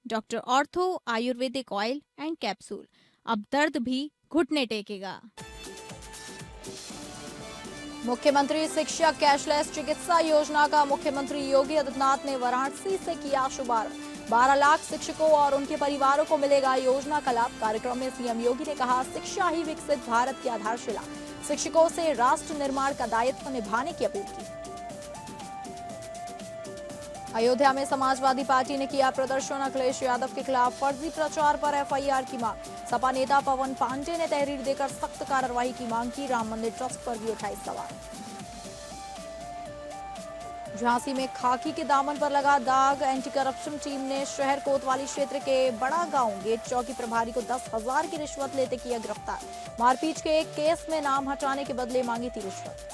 Doctor ortho Ayurvedic oil and capsule, अब दर्द भी घुटने टेकेगा। मुख्यमंत्री शिक्षा कैशलेस चिकित्सा योजना का मुख्यमंत्री योगी आदित्यनाथ ने वाराणसी से किया शुभारंभ। 12 लाख शिक्षकों और उनके परिवारों को मिलेगा योजना का लाभ। कार्यक्रम में सीएम योगी ने कहा, शिक्षा ही विकसित भारत की आधारशिला। शिक्षकों से राष्ट्र निर्माण का दायित्व निभाने की अपील की। अयोध्या में समाजवादी पार्टी ने किया प्रदर्शन। अखिलेश यादव के खिलाफ फर्जी प्रचार पर एफआईआर की मांग। सपा नेता पवन पांडे ने तहरीर देकर सख्त कार्रवाई की मांग की। राम मंदिर ट्रस्ट पर भी उठाई सवाल। झांसी में खाकी के दामन पर लगा दाग। एंटी करप्शन टीम ने शहर कोतवाली क्षेत्र के बड़ा गांव गेट चौकी प्रभारी को 10,000 की रिश्वत लेते किया गिरफ्तार। मारपीट के एक केस में नाम हटाने के बदले मांगी थी रिश्वत।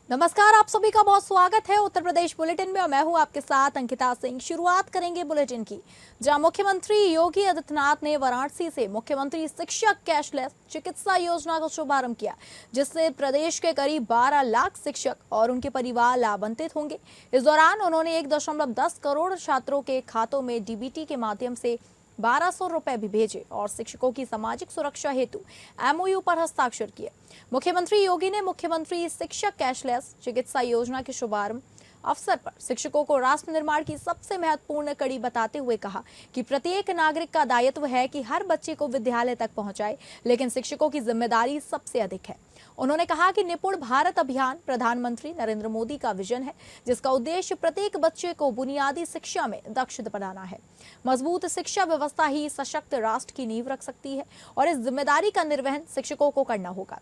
नमस्कार, आप सभी का बहुत स्वागत है उत्तर प्रदेश बुलेटिन में और मैं हूं आपके साथ अंकिता सिंह। शुरुआत करेंगे बुलेटिन की, जहां मुख्यमंत्री योगी आदित्यनाथ ने वाराणसी से मुख्यमंत्री शिक्षा कैशलेस चिकित्सा योजना का शुभारंभ किया, जिससे प्रदेश के करीब 12 लाख शिक्षक और उनके परिवार लाभान्वित होंगे। इस दौरान उन्होंने 1.10 करोड़ छात्रों के खातों में डीबीटी के माध्यम से 1200 रुपए भी भेजे और शिक्षकों की सामाजिक सुरक्षा हेतु एमओयू पर हस्ताक्षर किए। मुख्यमंत्री योगी ने मुख्यमंत्री शिक्षा कैशलेस चिकित्सा योजना के शुभारंभ अवसर पर शिक्षकों को राष्ट्र निर्माण की सबसे महत्वपूर्ण कड़ी बताते हुए कहा कि प्रत्येक नागरिक का दायित्व है कि हर बच्चे को विद्यालय तक पहुंचाए, लेकिन शिक्षकों की जिम्मेदारी सबसे अधिक है। उन्होंने कहा कि निपुण भारत अभियान प्रधानमंत्री नरेंद्र मोदी का विजन है, जिसका उद्देश्य प्रत्येक बच्चे को बुनियादी शिक्षा में दक्ष बनाना है। मजबूत शिक्षा व्यवस्था ही सशक्त राष्ट्र की नींव रख सकती है और इस जिम्मेदारी का निर्वहन शिक्षकों को करना होगा।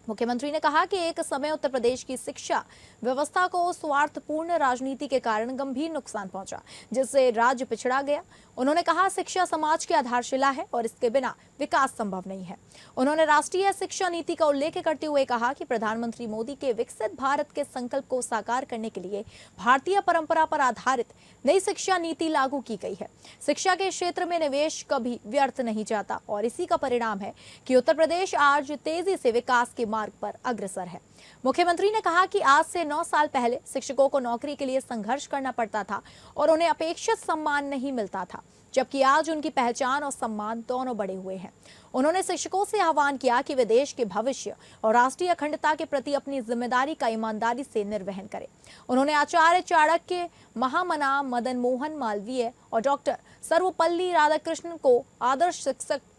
मुख्यमंत्री ने कहा कि एक समय उत्तर प्रदेश की शिक्षा व्यवस्था को स्वार्थपूर्ण राजनीति के कारण गंभीर नुकसान पहुंचा, जिससे राज्य पिछड़ा गया। उन्होंने कहा, शिक्षा समाज की आधारशिला है और इसके बिना विकास संभव नहीं है। उन्होंने राष्ट्रीय शिक्षा नीति का उल्लेख करते हुए कहा कि प्रधानमंत्री मोदी के विकसित भारत के संकल्प को साकार करने के लिए भारतीय परंपरा पर आधारित नई शिक्षा नीति लागू की गई है। शिक्षा के क्षेत्र में निवेश कभी व्यर्थ नहीं जाता और इसी का परिणाम है कि उत्तर प्रदेश आज तेजी से विकास के मार्ग पर अग्रसर है। मुख्यमंत्री ने कहा कि आज से 9 साल पहले शिक्षकों को नौकरी के लिए संघर्ष करना पड़ता था और उन्हें अपेक्षित सम्मान नहीं मिलता था, जबकि आज उनकी पहचान और सम्मान दोनों बढ़े हुए हैं। उन्होंने शिक्षकों से आह्वान किया कि वे देश के भविष्य और राष्ट्रीय अखंडता के प्रति अपनी जिम्मेदारी का ईमानदारी से निर्वहन करें। उन्होंने आचार्य चाणक्य, महामना मदन मोहन मालवीय और डॉक्टर सर्वपल्ली राधाकृष्णन को आदर्श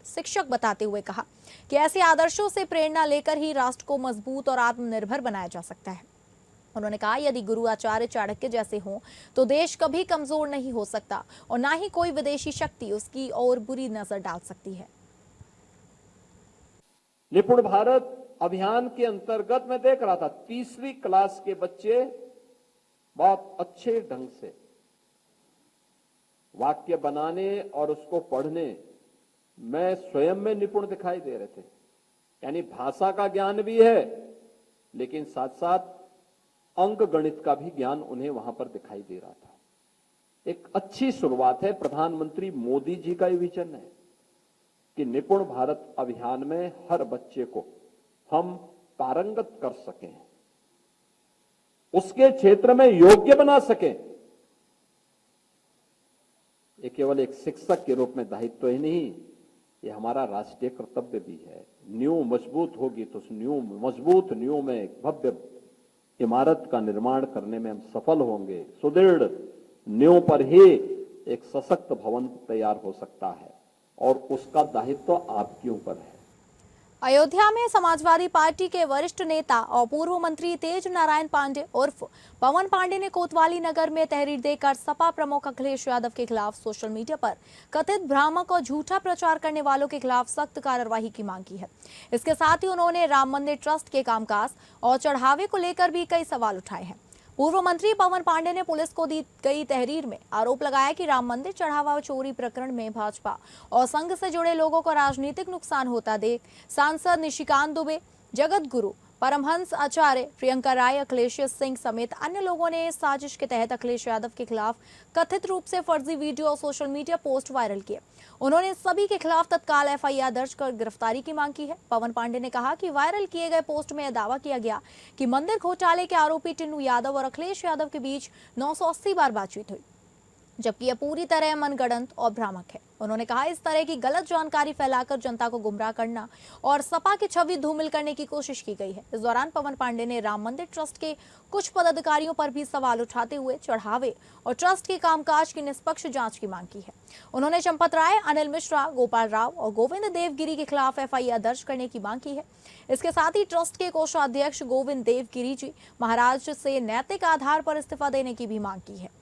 शिक्षक बताते हुए कहा कि ऐसे आदर्शों से प्रेरणा लेकर ही राष्ट्र को मजबूत और आत्मनिर्भर बनाया जा सकता है। उन्होंने कहा, यदि गुरु आचार्य चाणक्य जैसे हों तो देश कभी कमजोर नहीं हो सकता और ना ही कोई विदेशी शक्ति उसकी ओर बुरी नजर डाल सकती है। निपुण भारत अभियान के अंतर्गत मैं देख रहा था, तीसरी क्लास के बच्चे बहुत अच्छे ढंग से वाक्य बनाने और उसको पढ़ने में स्वयं में निपुण दिखाई दे रहे थे। यानी भाषा का ज्ञान भी है, लेकिन साथ साथ अंक गणित का भी ज्ञान उन्हें वहां पर दिखाई दे रहा था। एक अच्छी शुरुआत है। प्रधानमंत्री मोदी जी का ये विजन है कि निपुण भारत अभियान में हर बच्चे को हम पारंगत कर सकें, उसके क्षेत्र में योग्य बना सकें। ये केवल एक शिक्षक के रूप में दायित्व ही नहीं, ये हमारा राष्ट्रीय कर्तव्य भी है। नींव मजबूत होगी तो उस मजबूत नींव में एक भव्य इमारत का निर्माण करने में हम सफल होंगे। सुदृढ़ नींव पर ही एक सशक्त भवन तैयार हो सकता है और उसका दायित्व आपके ऊपर है। अयोध्या में समाजवादी पार्टी के वरिष्ठ नेता और पूर्व मंत्री तेज नारायण पांडे उर्फ पवन पांडे ने कोतवाली नगर में तहरीर देकर सपा प्रमुख अखिलेश यादव के खिलाफ सोशल मीडिया पर कथित भ्रामक और झूठा प्रचार करने वालों के खिलाफ सख्त कार्रवाई की मांग की है। इसके साथ ही उन्होंने राम मंदिर ट्रस्ट के कामकाज और चढ़ावे को लेकर भी कई सवाल उठाए हैं। पूर्व मंत्री पवन पांडे ने पुलिस को दी गई तहरीर में आरोप लगाया कि राम मंदिर चढ़ावा चोरी प्रकरण में भाजपा और संघ से जुड़े लोगों को राजनीतिक नुकसान होता देख सांसद निशिकांत दुबे, जगत गुरु परमहंस आचार्य, प्रियंका राय, अखिलेश सिंह समेत अन्य लोगों ने साजिश के तहत अखिलेश यादव के खिलाफ कथित रूप से फर्जी वीडियो और सोशल मीडिया पोस्ट वायरल किए। उन्होंने सभी के खिलाफ तत्काल एफआईआर दर्ज कर गिरफ्तारी की मांग की है। पवन पांडे ने कहा कि वायरल किए गए पोस्ट में यह दावा किया गया कि मंदिर घोटाले के आरोपी टुन्नू यादव और अखिलेश यादव के बीच 980 बार बातचीत हुई, जबकि यह पूरी तरह मनगढ़ंत और भ्रामक है। उन्होंने कहा इस तरह की गलत जानकारी फैलाकर जनता को गुमराह करना और सपा की छवि धूमिल करने की कोशिश की गई है। इस दौरान पवन पांडे ने राम मंदिर ट्रस्ट के कुछ पदाधिकारियों पर भी सवाल उठाते हुए चढ़ावे और ट्रस्ट के कामकाज की निष्पक्ष जांच की मांग की है। उन्होंने चंपत राय, अनिल मिश्रा, गोपाल राव और गोविंद देवगिरी के खिलाफ एफआईआर दर्ज करने की मांग की है। इसके साथ ही ट्रस्ट के कोषाध्यक्ष गोविंद देवगिरी जी महाराज से नैतिक आधार पर इस्तीफा देने की भी मांग की है।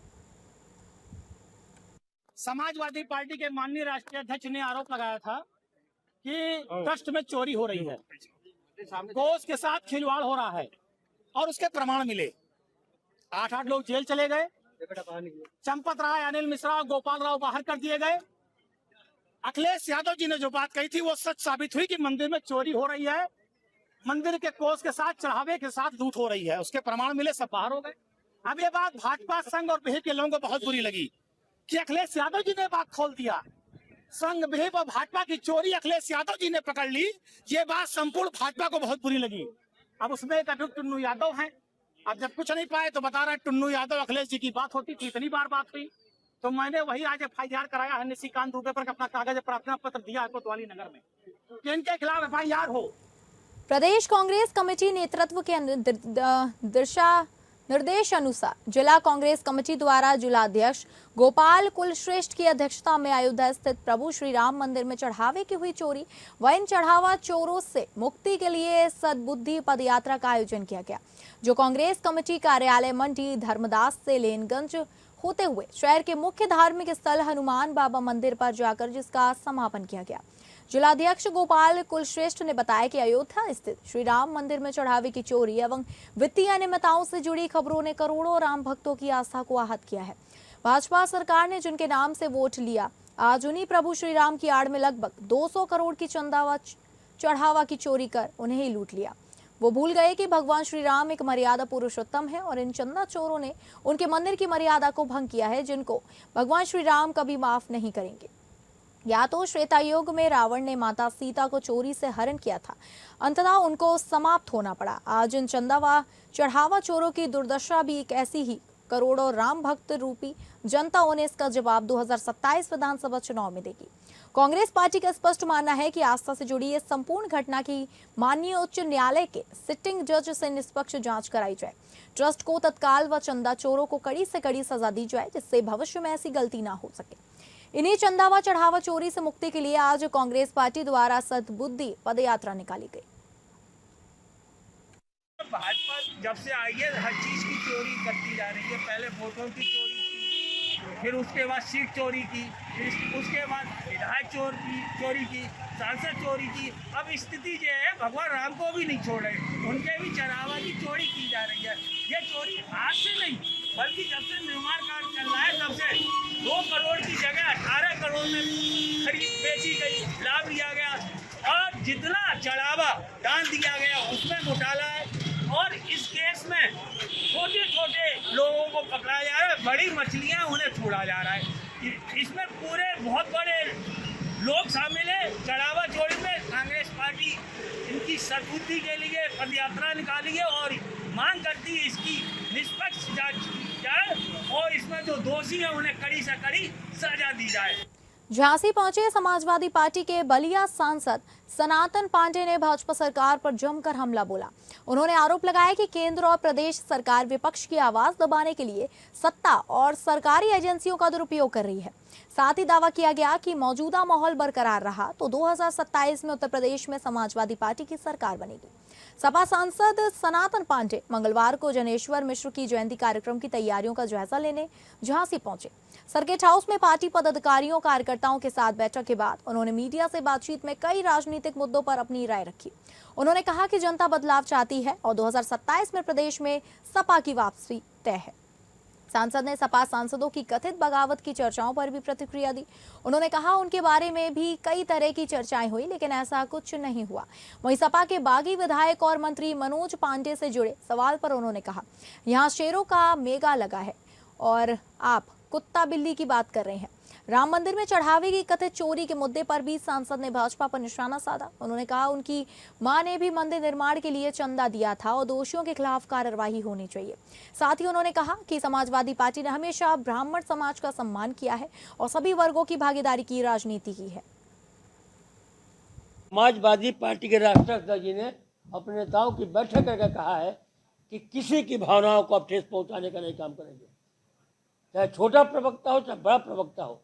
समाजवादी पार्टी के माननीय राष्ट्रीय अध्यक्ष ने आरोप लगाया था कि ट्रस्ट में चोरी हो रही है, कोष के साथ खिलवाड़ हो रहा है और उसके प्रमाण मिले। 8 लोग जेल चले गए, चंपत राय, अनिल मिश्रा, गोपाल राव बाहर कर दिए गए। अखिलेश यादव जी ने जो बात कही थी वो सच साबित हुई कि मंदिर में चोरी हो रही है, मंदिर के कोष के साथ, चढ़ावे के साथ लूट हो रही है। उसके प्रमाण मिले, सब बाहर हो गए। अब ये बात भाजपा, संघ और विहिप के लोगों को बहुत बुरी लगी कि अखिलेश यादव जी ने बात खोल दिया। संघ, विहिप और भाजपा की चोरी अखिलेश यादव जी ने पकड़ ली। ये बात संपूर्ण भाजपा को बहुत बुरी लगी। अब उसमें एक अभियुक्त टुन्नू यादव हैं। अब जब कुछ नहीं पाए तो बता रहे टुन्नू यादव अखिलेश जी की बात होती थी, इतनी बार बात हुई। तो मैंने वही आज एफआईआर कराया है, निशिकांत दुबे पर अपना कागज प्रार्थना पत्र दिया है कोतवाली नगर में कि इनके खिलाफ एफआईआर हो। प्रदेश कांग्रेस कमेटी नेतृत्व के निर्देश अनुसार जिला कांग्रेस कमेटी द्वारा जिलाध्यक्ष गोपाल कुलश्रेष्ठ की अध्यक्षता में अयोध्या स्थित प्रभु श्री राम मंदिर में चढ़ावे की हुई चोरी व इन चढ़ावा चोरों से मुक्ति के लिए सद्बुद्धि पदयात्रा का आयोजन किया गया, जो कांग्रेस कमेटी कार्यालय मंडी धर्मदास से लेनगंज होते हुए शहर के मुख्य धार्मिक स्थल हनुमान बाबा मंदिर पर जाकर जिसका समापन किया गया। जिलाध्यक्ष गोपाल कुलश्रेष्ठ ने बताया कि अयोध्या स्थित श्री राम मंदिर में चढ़ावे की चोरी एवं वित्तीय अनियमितताओं से जुड़ी खबरों ने करोड़ों राम भक्तों की आस्था को आहत किया है। भाजपा सरकार ने जिनके नाम से वोट लिया, आज उन्हीं प्रभु श्री राम की आड़ में लगभग 200 करोड़ की चढ़ावा की चोरी कर उन्हें ही लूट लिया। वो भूल गए कि भगवान श्री राम एक मर्यादा पुरुषोत्तम है और इन चंदा चोरों ने उनके मंदिर की मर्यादा को भंग किया है, जिनको भगवान श्री राम कभी माफ नहीं करेंगे। या तो त्रेता युग में रावण ने माता सीता को चोरी से हरण किया था, अंततः उनको समाप्त होना पड़ा। आज इन चंदा व चढ़ावा चोरों की दुर्दशा भी एक ऐसी ही करोड़ों राम भक्त रूपी जनता उन्हें इसका जवाब 2027 विधानसभा चुनाव में देगी। कांग्रेस पार्टी का स्पष्ट मानना है कि आस्था से जुड़ी इस संपूर्ण घटना की माननीय उच्च न्यायालय के सिटिंग जज से निष्पक्ष जांच कराई जाए। ट्रस्ट को तत्काल व चंदा चोरों को कड़ी से कड़ी सजा दी जाए, जिससे भविष्य में ऐसी गलती ना हो सके। इन्हीं चंदा व चढ़ावा चोरी से मुक्ति के लिए आज कांग्रेस पार्टी द्वारा सद्बुद्धि पदयात्रा निकाली गई। भाजपा जब से आई है हर चीज की चोरी करती जा रही है। पहले वोटों की चोरी की, फिर उसके बाद सीट चोरी की, फिर उसके बाद विधायक चोरी की, सांसद चोरी की। अब स्थिति जो है भगवान राम को भी नहीं छोड़ रहे, उनके भी चढ़ावा की चोरी की जा रही है। ये चोरी आज से नहीं बल्कि जब से निर्माण कार्य चल रहा है तब से 2 करोड़ की जगह 18 करोड़ में खरीद बेची गई, लाभ लिया गया और जितना चढ़ावा दान दिया गया उसमें घोटाला है। और इस केस में छोटे छोटे लोगों को पकड़ा जा रहा है, बड़ी मछलियां उन्हें छोड़ा जा रहा है। इसमें पूरे बहुत बड़े लोग शामिल है। चढ़ावा चोरी में कांग्रेस पार्टी इनकी सद्बुद्धि के लिए पदयात्रा निकाली है और मांग करती है इसकी निष्पक्ष जांच की जाए और इसमें जो दोषी है उन्हें कड़ी से कड़ी सजा दी जाए। झांसी पहुंचे समाजवादी पार्टी के बलिया सांसद सनातन पांडे ने भाजपा सरकार पर जमकर हमला बोला। उन्होंने आरोप लगाया कि केंद्र और प्रदेश सरकार विपक्ष की आवाज दबाने के लिए सत्ता और सरकारी एजेंसियों का दुरुपयोग कर रही है। साथ ही दावा किया गया कि मौजूदा माहौल बरकरार रहा तो 2027 में उत्तर प्रदेश में समाजवादी पार्टी की सरकार बनेगी। सपा सांसद सनातन पांडे मंगलवार को जनेश्वर मिश्र की जयंती कार्यक्रम की तैयारियों का जायजा लेने झांसी पहुंचे। सर्किट हाउस में पार्टी पदाधिकारियों कार्यकर्ताओं के साथ बैठक के बाद उन्होंने मीडिया से बातचीत में कई राजनीतिक मुद्दों पर अपनी राय रखी। उन्होंने कहा कि जनता बदलाव चाहती है और 2027 में प्रदेश में सपा की वापसी तय है। सांसद ने सपा सांसदों की कथित बगावत की चर्चाओं पर भी प्रतिक्रिया दी। उन्होंने कहा उनके बारे में भी कई तरह की चर्चाएं हुई, लेकिन ऐसा कुछ नहीं हुआ। वहीं सपा के बागी विधायक और मंत्री मनोज पांडे से जुड़े सवाल पर उन्होंने कहा, यहाँ शेरों का मेगा लगा है और आप कुत्ता बिल्ली की बात कर रहे हैं। राम मंदिर में चढ़ावे की कथित चोरी के मुद्दे पर भी सांसद ने भाजपा पर निशाना साधा। उन्होंने कहा उनकी मां ने भी मंदिर निर्माण के लिए चंदा दिया था और दोषियों के खिलाफ कार्रवाई होनी चाहिए। साथ ही उन्होंने कहा कि समाजवादी पार्टी ने हमेशा ब्राह्मण समाज का सम्मान किया है और सभी वर्गों की भागीदारी की राजनीति की है। समाजवादी पार्टी के राष्ट्रीय अध्यक्ष जी ने अपने नेताओं की बैठक करके कहा है कि किसी की भावनाओं को अब ठेस पहुंचाने का नहीं काम करेंगे, चाहे छोटा प्रवक्ता हो चाहे बड़ा प्रवक्ता हो,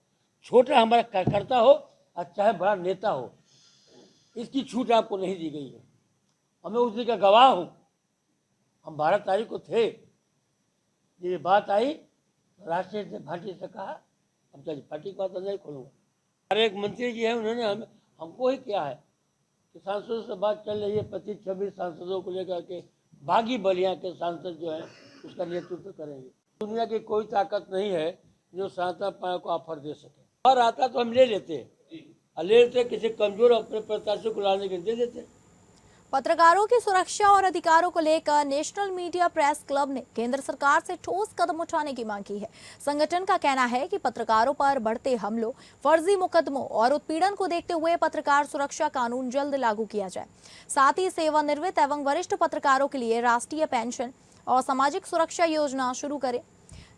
छोटा हमारा कार्यकर्ता हो और चाहे बड़ा नेता हो, इसकी छूट आपको नहीं दी गई है। हमें उस दिन का गवाह हूँ। हम 12 तारीख को थे, ये बात आई, राष्ट्रीय पार्टी से कहा अब चलिए पार्टी का तो नहीं खोलूँगा। हमारे एक मंत्री जी हैं, उन्होंने हमको ही किया है कि सांसदों से बात चल रही है, 25-26 सांसदों को लेकर के बागी बलिया के सांसद जो है उसका नेतृत्व करेंगे। दुनिया की कोई ताकत नहीं है जो सांसद पाया को ऑफर दे सके। और आता तो हम ले लेते, किसी कमजोर अपने प्रत्याशी को लाने के दे देते। पत्रकारों की सुरक्षा और अधिकारों को लेकर नेशनल मीडिया प्रेस क्लब ने केंद्र सरकार से ठोस कदम उठाने की मांग की है। संगठन का कहना है कि पत्रकारों पर बढ़ते हमलों, फर्जी मुकदमों और उत्पीड़न को देखते हुए पत्रकार सुरक्षा कानून जल्द लागू किया जाए। साथ ही सेवानिवृत्त एवं वरिष्ठ पत्रकारों के लिए राष्ट्रीय पेंशन और सामाजिक सुरक्षा योजना शुरू करें।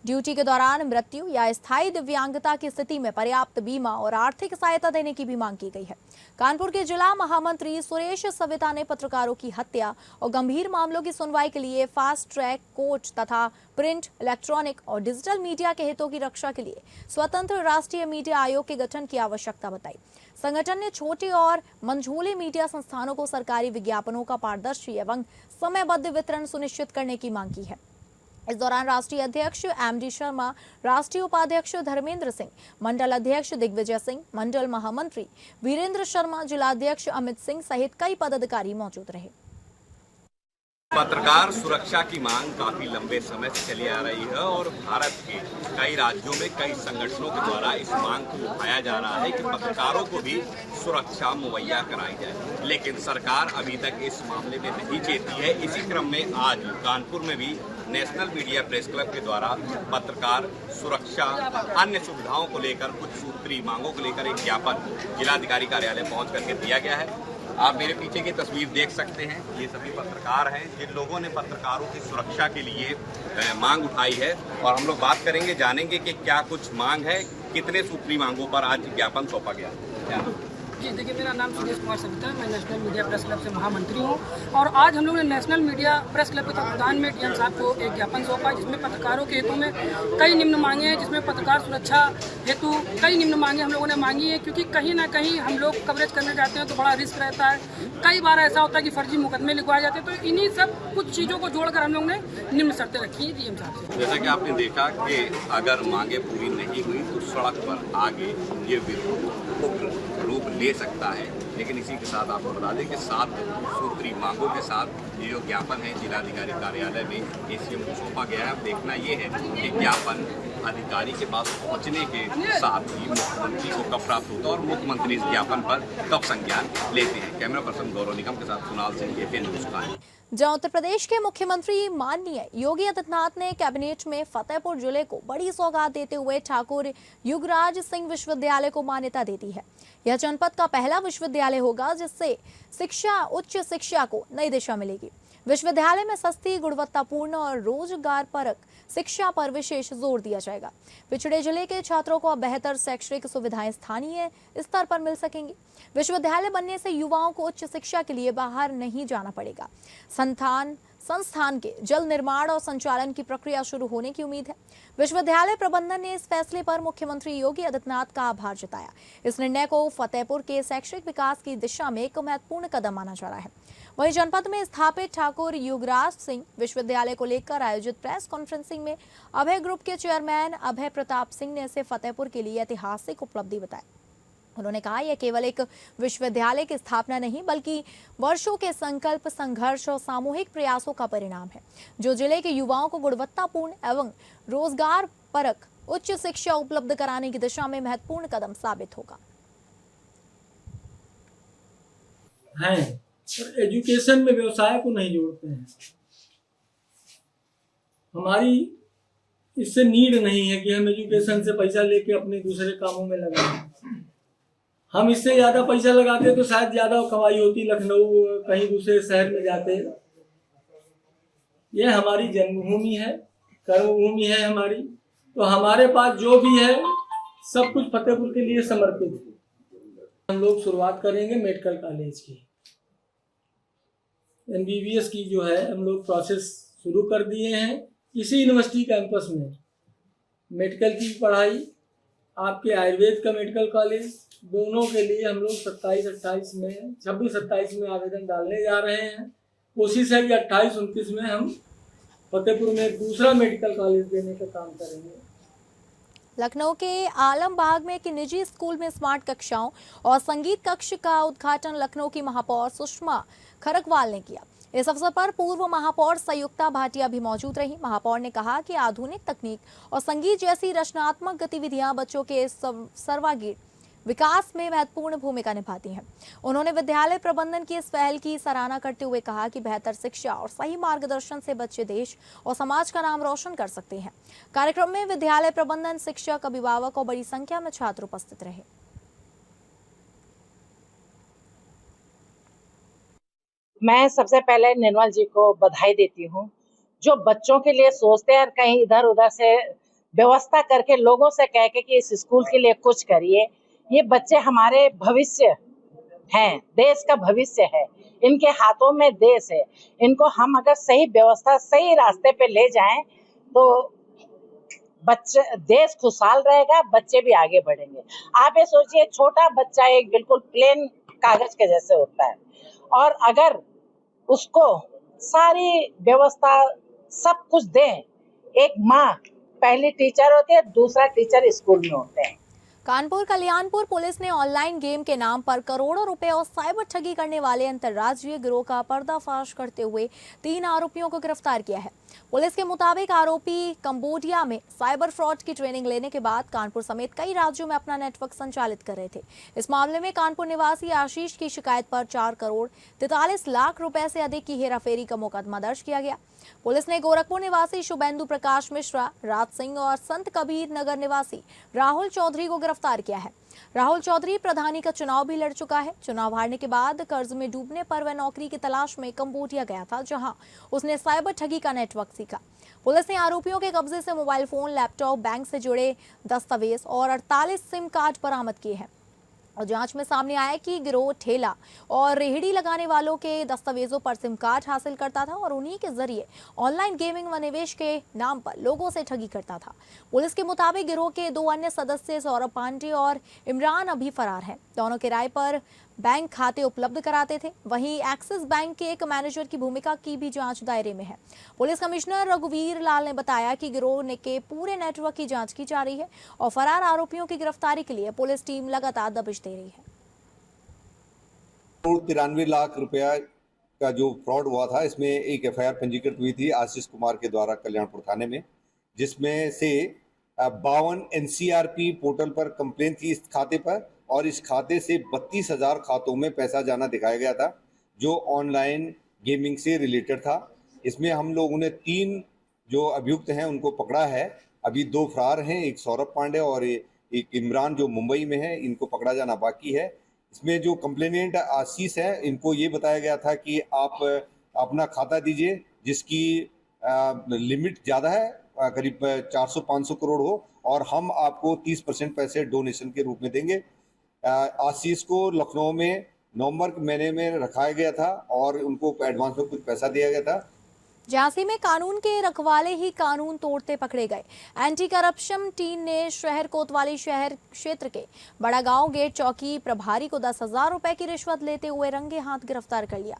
ड्यूटी के दौरान मृत्यु या स्थायी दिव्यांगता की स्थिति में पर्याप्त बीमा और आर्थिक सहायता देने की भी मांग की गई है। कानपुर के जिला महामंत्री सुरेश सविता ने पत्रकारों की हत्या और गंभीर मामलों की सुनवाई के लिए फास्ट ट्रैक कोर्ट तथा प्रिंट, इलेक्ट्रॉनिक और डिजिटल मीडिया के हितों की रक्षा के लिए स्वतंत्र राष्ट्रीय मीडिया आयोग के गठन की आवश्यकता बताई। संगठन ने छोटे और मंझोले मीडिया संस्थानों को सरकारी विज्ञापनों का पारदर्शी एवं समयबद्ध वितरण सुनिश्चित करने की मांग की है। इस दौरान राष्ट्रीय अध्यक्ष एमडी शर्मा, राष्ट्रीय उपाध्यक्ष धर्मेंद्र सिंह, मंडल अध्यक्ष दिग्विजय सिंह, मंडल महामंत्री वीरेंद्र शर्मा, जिलाध्यक्ष अमित सिंह सहित कई पदाधिकारी मौजूद रहे। पत्रकार सुरक्षा की मांग काफी लंबे समय से चली आ रही है और भारत के कई राज्यों में कई संगठनों के द्वारा इस मांग को उठाया जा रहा है कि पत्रकारों को भी सुरक्षा मुहैया कराई जाए, लेकिन सरकार अभी तक इस मामले में नहीं चेती है। इसी क्रम में आज कानपुर में भी नेशनल मीडिया प्रेस क्लब के द्वारा पत्रकार सुरक्षा अन्य सुविधाओं को लेकर कुछ सूत्री मांगों को लेकर एक ज्ञापन जिलाधिकारी कार्यालय पहुंच करके दिया गया है। आप मेरे पीछे की तस्वीर देख सकते हैं, ये सभी पत्रकार हैं जिन लोगों ने पत्रकारों की सुरक्षा के लिए मांग उठाई है और हम लोग बात करेंगे, जानेंगे कि क्या कुछ मांग है, कितने सूत्री मांगों पर आज ज्ञापन सौंपा गया। जी देखिए, मेरा नाम सुरेश कुमार सविता है, मैं नेशनल मीडिया प्रेस क्लब से महामंत्री हूँ और आज हम लोग ने नेशनल मीडिया प्रेस क्लब के तत्वाधान में डीएम साहब को एक ज्ञापन सौंपा, जिसमें पत्रकारों के हितों में कई निम्न मांगे हैं, जिसमें पत्रकार सुरक्षा हेतु कई निम्न मांगे हम लोगों ने मांगी है, क्योंकि कहीं ना कहीं हम लोग कवरेज करने जाते हैं तो बड़ा रिस्क रहता है। कई बार ऐसा होता है कि फर्जी मुकदमे लिखवाए जाते हैं, तो इन्हीं सब कुछ चीज़ों को जोड़कर हम लोग ने निम्न शर्तें रखी हैं डीएम साहब से। जैसा कि आपने देखा कि अगर मांगे पूरी नहीं हुई तो सड़क पर आगे ये रूप ले सकता है, लेकिन इसी के साथ आपको बता दें कि 7 सूत्री मांगों के साथ ये जो ज्ञापन है जिलाधिकारी कार्यालय में एसीएम को सौंपा गया है। अब देखना ये है कि ज्ञापन अधिकारी के पास पहुंचने के साथ ही मुख्यमंत्री को कब प्राप्त होगा और मुख्यमंत्री इस ज्ञापन पर कब संज्ञान लेते हैं। कैमरा पर्सन गौरव निगम के साथ कुणाल सिंह, एपीएन न्यूज़ कानपुर। जहां उत्तर प्रदेश के मुख्यमंत्री माननीय योगी आदित्यनाथ ने कैबिनेट में फतेहपुर जिले को बड़ी सौगात देते हुए ठाकुर युगराज सिंह विश्वविद्यालय को मान्यता दे दी है। यह जनपद का पहला विश्वविद्यालय होगा जिससे उच्च शिक्षा को नई दिशा मिलेगी। विश्वविद्यालय में सस्ती, गुणवत्तापूर्ण और रोजगारपरक शिक्षा पर विशेष जोर दिया जाएगा। पिछड़े जिले के छात्रों को अब बेहतर शैक्षणिक सुविधाएं स्थानीय स्तर पर मिल सकेंगी। विश्वविद्यालय बनने से युवाओं को उच्च शिक्षा के लिए बाहर नहीं जाना पड़ेगा। संस्थान के जल्द निर्माण और संचालन की प्रक्रिया शुरू होने की उम्मीद है। विश्वविद्यालय प्रबंधन ने इस फैसले पर मुख्यमंत्री योगी आदित्यनाथ का आभार जताया। इस निर्णय को फतेहपुर के शैक्षणिक विकास की दिशा में एक महत्वपूर्ण कदम माना जा रहा है। वहीं जनपद में स्थापित ठाकुर युगराज सिंह विश्वविद्यालय को लेकर आयोजित प्रेस कॉन्फ्रेंसिंग में अभय ग्रुप के चेयरमैन अभय प्रताप सिंह ने इसे फतेहपुर के लिए ऐतिहासिक उपलब्धि बताया। उन्होंने कहा यह केवल एक विश्वविद्यालय की स्थापना नहीं बल्कि वर्षों के संकल्प, संघर्ष और सामूहिक प्रयासों का परिणाम है, जो जिले के युवाओं को गुणवत्तापूर्ण एवं रोजगार परक उच्च शिक्षा उपलब्ध कराने की दिशा में महत्वपूर्ण कदम साबित होगा। हैं और एजुकेशन में व्यवसाय को नहीं जोड़ते हैं। हमारी इससे नीड नहीं है कि हम एजुकेशन से पैसा लेके अपने दूसरे कामों में लगाएं। हम इससे ज्यादा पैसा लगाते तो शायद ज्यादा कमाई होती, लखनऊ कहीं दूसरे शहर में जाते। ये हमारी जन्मभूमि है, कर्मभूमि है हमारी, तो हमारे पास जो भी है सब कुछ फतेहपुर के लिए समर्पित है। हम लोग शुरुआत करेंगे मेडिकल कॉलेज की, MBBS की जो है हम लोग प्रोसेस शुरू कर दिए हैं। इसी यूनिवर्सिटी कैंपस में मेडिकल की पढ़ाई, आपके आयुर्वेद का मेडिकल कॉलेज, दोनों के लिए हम लोग 26-28 में आवेदन डालने जा रहे हैं। कोशिश है कि 28-29 में हम फतेहपुर में दूसरा मेडिकल कॉलेज देने का काम करेंगे। लखनऊ के आलमबाग में एक निजी स्कूल में स्मार्ट कक्षाओं और संगीत कक्ष का उद्घाटन लखनऊ की महापौर सुषमा खरकवाल ने किया। इस अवसर पर पूर्व महापौर संयुक्ता भाटिया भी मौजूद रही। महापौर ने कहा कि आधुनिक तकनीक और संगीत जैसी रचनात्मक गतिविधियां बच्चों के सर्वांगीण विकास में महत्वपूर्ण भूमिका निभाती हैं। उन्होंने विद्यालय प्रबंधन की इस पहल की सराहना करते हुए कहा कि बेहतर शिक्षा और सही मार्गदर्शन से बच्चे देश और समाज का नाम रोशन कर सकते हैं। कार्यक्रम में विद्यालय प्रबंधन, शिक्षक, अभिभावक और बड़ी संख्या में छात्र उपस्थित रहे। मैं सबसे पहले निर्मल जी को बधाई देती हूँ, जो बच्चों के लिए सोचते हैं और कहीं इधर उधर से व्यवस्था करके लोगों से कह के कि इस स्कूल के लिए कुछ करिए। ये बच्चे हमारे भविष्य हैं, देश का भविष्य है, इनके हाथों में देश है। इनको हम अगर सही व्यवस्था, सही रास्ते पे ले जाएं तो बच्चे, देश खुशहाल रहेगा, बच्चे भी आगे बढ़ेंगे। आप ये सोचिए, छोटा बच्चा एक बिल्कुल प्लेन कागज के जैसे होता है, और अगर उसको सारी व्यवस्था सब कुछ दें, एक माँ पहली टीचर होती है, दूसरा टीचर स्कूल में होते हैं। कानपुर कल्याणपुर पुलिस ने ऑनलाइन गेम के नाम पर करोड़ों रुपए और साइबर ठगी करने वाले अंतर्राज्यीय गिरोह का पर्दाफाश करते हुए 3 आरोपियों को गिरफ्तार किया है। पुलिस के मुताबिक आरोपी कंबोडिया में साइबर फ्रॉड की ट्रेनिंग लेने के बाद कानपुर समेत कई राज्यों में अपना नेटवर्क संचालित कर रहे थे। इस मामले में कानपुर निवासी आशीष की शिकायत पर 4 करोड़ 43 लाख रुपए से अधिक की हेराफेरी का मुकदमा दर्ज किया गया। पुलिस ने गोरखपुर निवासी शुभेंदु प्रकाश मिश्रा, राज सिंह और संत कबीर नगर निवासी राहुल चौधरी को गिरफ्तार किया है। राहुल चौधरी प्रधानी का चुनाव भी लड़ चुका है। चुनाव हारने के बाद कर्ज में डूबने पर वह नौकरी की तलाश में कंबोडिया गया था, जहां उसने साइबर ठगी का नेटवर्क सीखा। पुलिस ने आरोपियों के कब्जे से मोबाइल फोन, लैपटॉप, बैंक से जुड़े दस्तावेज और 48 सिम कार्ड बरामद किए हैं। और जांच में सामने आया कि गिरोह ठेला और रेहड़ी लगाने वालों के दस्तावेजों पर सिम कार्ड हासिल करता था और उन्हीं के जरिए ऑनलाइन गेमिंग व निवेश के नाम पर लोगों से ठगी करता था। पुलिस के मुताबिक गिरोह के 2 अन्य सदस्य सौरभ पांडे और इमरान अभी फरार हैं। दोनों किराए पर बैंक खाते उपलब्ध कराते थे। वहीं एक्सिस बैंक के एक मैनेजर की भूमिका की भी जांच दायरे में है। पुलिस कमिश्नर रघुवीर लाल ने बताया कि गिरोह के पूरे नेटवर्क की जांच की जा रही है और फरार आरोपियों की गिरफ्तारी के लिए पुलिस टीम लगातार दबिश दे रही है। 93 लाख रुपया का जो फ्रॉड हुआ था, इसमें एक FIR पंजीकृत हुई थी आशीष कुमार के द्वारा कल्याणपुर थाने में, जिसमें से 52 NCRP पोर्टल पर कंप्लेन थी इस खाते पर, और इस खाते से 32,000 खातों में पैसा जाना दिखाया गया था, जो ऑनलाइन गेमिंग से रिलेटेड था। इसमें हम लोगों ने 3 जो अभियुक्त हैं उनको पकड़ा है। अभी 2 फरार हैं, एक सौरभ पांडे और एक इमरान जो मुंबई में है, इनको पकड़ा जाना बाकी है। इसमें जो कंप्लेनेंट आशीष है, इनको ये बताया गया था कि आप अपना खाता दीजिए जिसकी लिमिट ज़्यादा है, करीब 400-500 करोड़ हो, और हम आपको 30% पैसे डोनेशन के रूप में देंगे। आशीष को लखनऊ में नवंबर महीने में रखाया गया था और उनको एडवांस में कुछ पैसा दिया गया था। झांसी में कानून के रखवाले ही कानून तोड़ते पकड़े गए। एंटी करप्शन टीम ने शहर कोतवाली शहर क्षेत्र के बड़ा गांव गेट चौकी प्रभारी को 10,000 रुपए की रिश्वत लेते हुए रंगे हाथ गिरफ्तार कर लिया।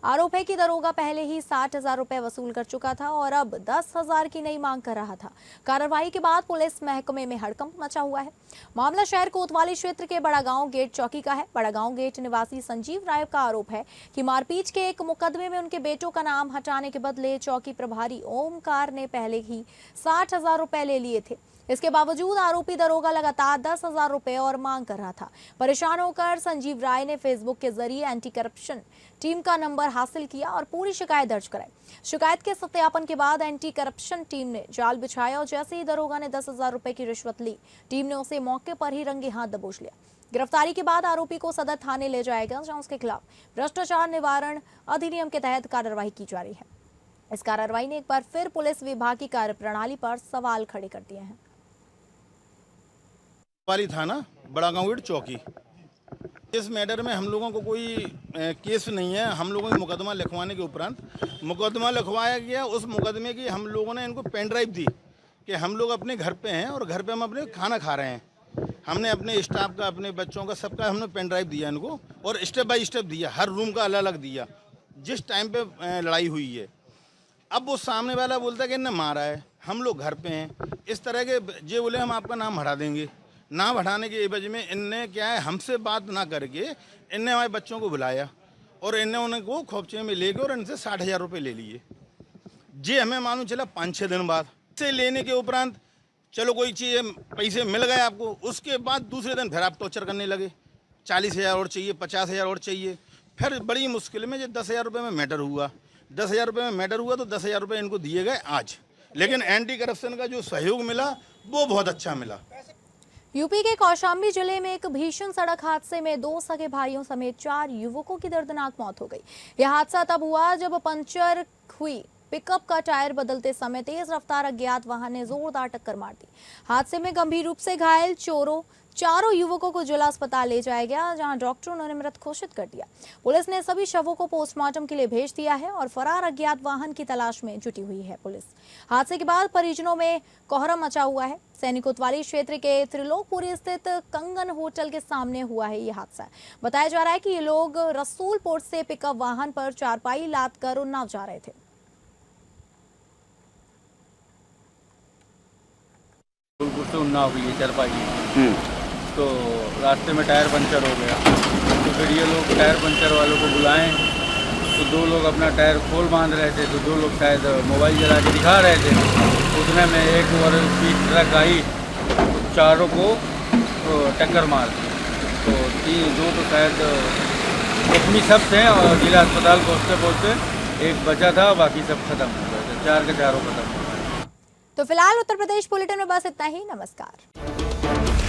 आरोप है कि दरोगा पहले ही 60,000 रुपए वसूल कर चुका था और अब 10,000 की नई मांग कर रहा था। कार्रवाई के बाद पुलिस महकमे में हड़कंप मचा हुआ है। मामला शहर कोतवाली क्षेत्र के बड़ा गांव गेट चौकी का है। बड़ा गांव गेट निवासी संजीव राय का आरोप है कि मारपीट के एक मुकदमे में उनके बेटों का नाम हटाने के बदले चौकी प्रभारी ओमकार ने पहले ही 60,000 रुपए ले लिए थे। इसके बावजूद आरोपी दरोगा लगातार 10,000 रुपए और मांग कर रहा था। परेशान होकर संजीव राय ने फेसबुक के जरिए एंटी करप्शन टीम का नंबर हासिल किया और पूरी शिकायत दर्ज कराई। शिकायत के सत्यापन के बाद एंटी करप्शन टीम ने जाल बिछाया और जैसे ही दरोगा ने 10,000 रुपए की रिश्वत ली, टीम ने उसे मौके पर ही रंगे हाथ दबोच लिया। गिरफ्तारी के बाद आरोपी को सदर थाने ले जाया गया, जहां उसके खिलाफ भ्रष्टाचार निवारण अधिनियम के तहत कार्रवाई की जा रही है। इस कार्रवाई ने एक बार फिर पुलिस विभाग की कार्यप्रणाली पर सवाल खड़े कर दिए हैं। थाना बड़ा गांव गेट चौकी, इस मैटर में हम लोगों को कोई केस नहीं है। हम लोगों ने मुकदमा लिखवाने के उपरांत मुकदमा लिखवाया गया। उस मुकदमे की हम लोगों ने इनको पेन ड्राइव दी कि हम लोग अपने घर पे हैं और घर पे हम अपने खाना खा रहे हैं। हमने अपने स्टाफ का, अपने बच्चों का, सबका हमने पेन ड्राइव दिया इनको और स्टेप बाय स्टेप दिया, हर रूम का अलग अलग दिया जिस टाइम पे लड़ाई हुई है। अब वो सामने वाला बोलता है कि इन्हें मारा है, हम लोग घर पे हैं, इस तरह के जे बोले हम आपका नाम हटा देंगे। नाम हटाने के एवज में इनने क्या है, हमसे बात ना करके इनने हमारे बच्चों को बुलाया और इनने उनको खोपचे में लेके और इनसे 60,000 रुपये ले लिए। जे हमें मालूम चला 5-6 दिन बाद से लेने के उपरांत चलो कोई चीज़ पैसे मिल गए आपको, उसके बाद दूसरे दिन फिर आप टॉर्चर करने लगे, 40,000 और चाहिए, 50,000 और चाहिए। फिर बड़ी मुश्किल में जो 10,000 रुपये में मैटर हुआ, 10,000 रुपये में मैटर हुआ तो 10,000 रुपये इनको दिए गए आज। लेकिन एंटी करप्शन का जो सहयोग मिला वो बहुत अच्छा मिला। यूपी के कौशाम्बी जिले में एक भीषण सड़क हादसे में 2 सगे भाइयों समेत 4 युवकों की दर्दनाक मौत हो गई। यह हादसा तब हुआ जब पंचर हुई पिकअप का टायर बदलते समय तेज रफ्तार अज्ञात वाहन ने जोरदार टक्कर मार दी। हादसे में गंभीर रूप से घायल चारों युवकों को जिला अस्पताल ले जाया गया, जहां डॉक्टरों ने मृत घोषित कर दिया। पुलिस ने सभी शवों को पोस्टमार्टम के लिए भेज दिया है और फरार अज्ञात वाहन की तलाश में जुटी हुई है पुलिस। हादसे के बाद परिजनों में कोहराम मचा हुआ है। सैनिक कोतवाली क्षेत्र के त्रिलोकपुरी स्थित कंगन होटल के सामने हुआ है ये हादसा। बताया जा रहा है कि ये लोग रसूलपुर से पिकअप वाहन पर चारपाई लाद कर उन्नाव जा रहे थे। से उन्नाव हुई है चारपाई, तो रास्ते में टायर पंचर हो गया। तो फिर ये लोग टायर पंचर वालों को बुलाएं तो 2 लोग अपना टायर खोल बांध रहे थे, तो 2 लोग शायद मोबाइल जला के दिखा रहे थे। उतने में एक और स्पीड ट्रक आई, चारों को टक्कर मार दी। तो 2 तो शायद जख्मी सब थे और जिला अस्पताल पहुँचते एक बचा था, बाकी सब खत्म हो गए थे, 4 के चारों खत्म हो गए। तो फिलहाल उत्तर प्रदेश बुलेटिन में बस इतना ही। नमस्कार।